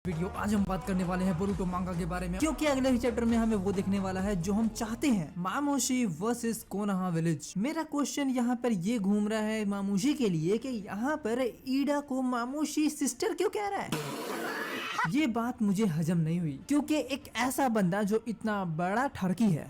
Video आज हम बात करने वाले हैं बोरुतो मांगा के बारे में, क्योंकि अगले ही चैप्टर में हमें वो देखने वाला है जो हम चाहते हैं, मामोशी वर्सेस कोनोहा विलेज। मेरा क्वेश्चन यहाँ पर ये घूम रहा है मामोशी के लिए कि यहाँ पर ईडा को मामोशी सिस्टर क्यों कह रहा है। ये बात मुझे हजम नहीं हुई, क्योंकि एक ऐसा बंदा जो इतना बड़ा ठरकी है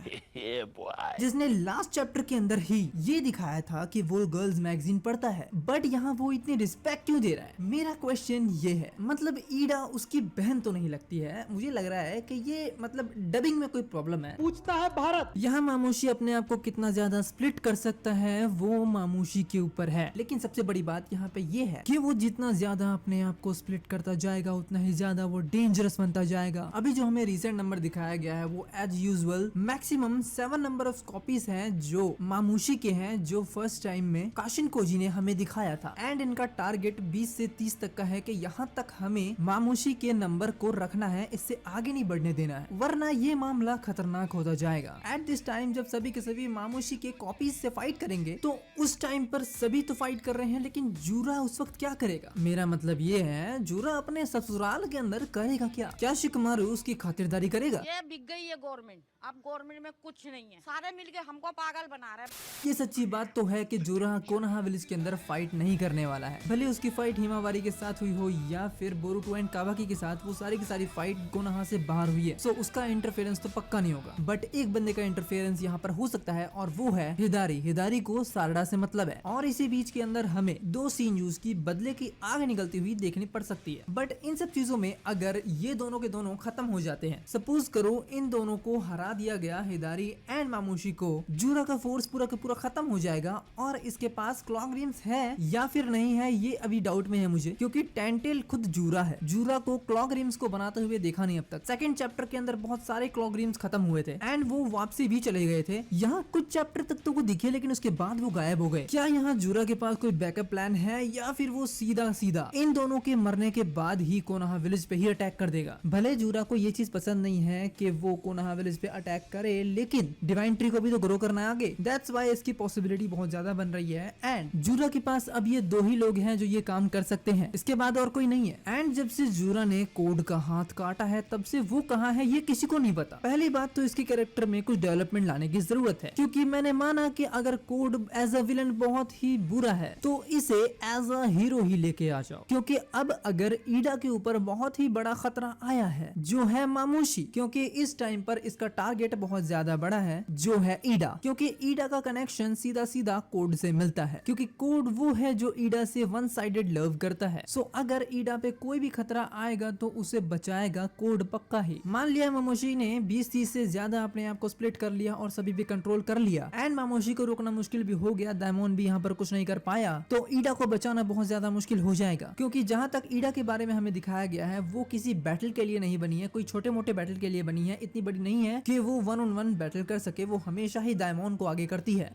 जिसने लास्ट चैप्टर के अंदर ही ये दिखाया था कि वो गर्ल्स मैगजीन पढ़ता है, बट यहाँ वो इतनी रिस्पेक्ट क्यों दे रहा है। मेरा क्वेश्चन ये है, मतलब ईडा उसकी बहन तो नहीं लगती है, मुझे लग रहा है कि ये मतलब डबिंग में कोई प्रॉब्लम है। पूछता है भारत। यहाँ मामोशी अपने आप को कितना ज्यादा स्प्लिट कर सकता है वो मामोशी के ऊपर है, लेकिन सबसे बड़ी बात यहाँ पे ये है कि वो जितना ज्यादा अपने आप को स्प्लिट करता जाएगा उतना ही ज्यादा वो डेंजरस बनता जाएगा। अभी जो हमें रिसेंट नंबर दिखाया गया है वो as usual maximum 7 number of copies हैं जो मामोशी के हैं, जो फर्स्ट टाइम में काशिन कोजी ने हमें दिखाया था। एंड इनका टारगेट 20 से 30 तक का है कि यहाँ तक हमें मामोशी के नंबर को रखना है, इससे आगे नहीं बढ़ने देना है, वरना ये मामला खतरनाक होता जाएगा। एट दिस टाइम जब सभी के सभी मामोशी के कॉपीज से फाइट करेंगे तो उस टाइम पर सभी तो फाइट कर रहे हैं, लेकिन जूरा उस वक्त क्या करेगा। मेरा मतलब ये है जूरा अपने ससुराल के अंदर करेगा क्या शिकमारू उसकी खातिरदारी करेगा। ये बिक गई है गवर्नमेंट, अब गवर्नमेंट में कुछ नहीं है, सारे मिलके हमको पागल बना रहे हैं। ये सच्ची बात तो है कि जूरा कोनोहा विलेज के अंदर फाइट नहीं करने वाला है, भले उसकी फाइट हिमावारी के साथ हुई हो या फिर बोरुतो एंड कावाकी के साथ, वो सारी की सारी फाइट कोनोहा से बाहर हुई है, सो उसका इंटरफेरेंस तो पक्का नहीं होगा। बट एक बंदे का इंटरफेरेंस यहाँ पर हो सकता है और वो है हिदारी। हिदारी को सारडा से मतलब है और इसी बीच के अंदर हमें 2 सीन यूज की बदले की आग निकलती हुई देखनी पड़ सकती है। बट इन सब चीजों में अगर ये दोनों के दोनों खत्म हो जाते हैं, सपोज करो इन दोनों को हरा दिया गया, हिदारी एंड मामोशी को, जूरा का फोर्स पूरा का पूरा खत्म हो जाएगा और इसके पास क्लॉक रिम्स है या फिर नहीं है ये अभी डाउट में है मुझे, क्योंकि टेंटेल खुद जूरा है। जूरा को क्लॉक रिम्स को बनाते हुए देखा नहीं अब तक। सेकंड चैप्टर के अंदर बहुत सारे क्लॉक रिम्स खत्म हुए थे एंड वो वापसी भी चले गए थे। यहाँ कुछ चैप्टर तक तो वो दिखे लेकिन उसके बाद वो गायब हो गए। क्या यहाँ जूरा के पास कोई बैकअप प्लान है या फिर वो सीधा सीधा इन दोनों के मरने के बाद ही कोनोहा विलेज पे ही अटैक कर देगा। भले जूरा को ये चीज पसंद नहीं है कि वो कोनोहा विलेज पे अटैक करे, लेकिन डिवाइन ट्री को भी तो ग्रो करना है आगे। दैट्स व्हाई इसकी पॉसिबिलिटी बहुत ज्यादा बन रही है। एंड जूरा के पास अब ये 2 ही लोग हैं जो ये काम कर सकते हैं, इसके बाद और कोई नहीं है। एंड जब से जूरा ने कोड का हाथ काटा है तब से वो कहाँ है ये किसी को नहीं पता। पहली बात तो इसके कैरेक्टर में कुछ डेवलपमेंट लाने की जरूरत है, क्योंकि मैंने माना कि अगर कोड एज अ विलन बहुत ही बुरा है तो इसे एज अ हीरो ही लेके आ जाओ, क्योंकि अब अगर ईडा के ऊपर बहुत ही बड़ा खतरा आया है जो है मामोशी, क्योंकि इस टाइम पर इसका टारगेट बहुत ज्यादा बड़ा है जो है ईडा, क्योंकि ईडा का कनेक्शन सीधा सीधा कोड से मिलता है, क्योंकि कोड वो है जो ईडा से वन साइडेड लव करता है। सो अगर ईडा पे कोई भी खतरा आएगा तो उसे बचाएगा कोड पक्का ही। मान लिया मामोशी ने 20-30 से ज्यादा अपने आप को स्प्लिट कर लिया और सभी पे कंट्रोल कर लिया एंड मामोशी को रोकना मुश्किल भी हो गया, डायमंड भी यहाँ पर कुछ नहीं कर पाया, तो ईडा को बचाना बहुत ज्यादा मुश्किल हो जाएगा। क्योंकि जहाँ तक ईडा के बारे में हमें दिखाया गया है वो किसी बैटल के लिए नहीं बनी है, कोई छोटे मोटे बैटल के लिए बनी है, इतनी बड़ी नहीं है कि वो 1-on-1 बैटल कर सके, वो हमेशा ही डायमंड को आगे करती है।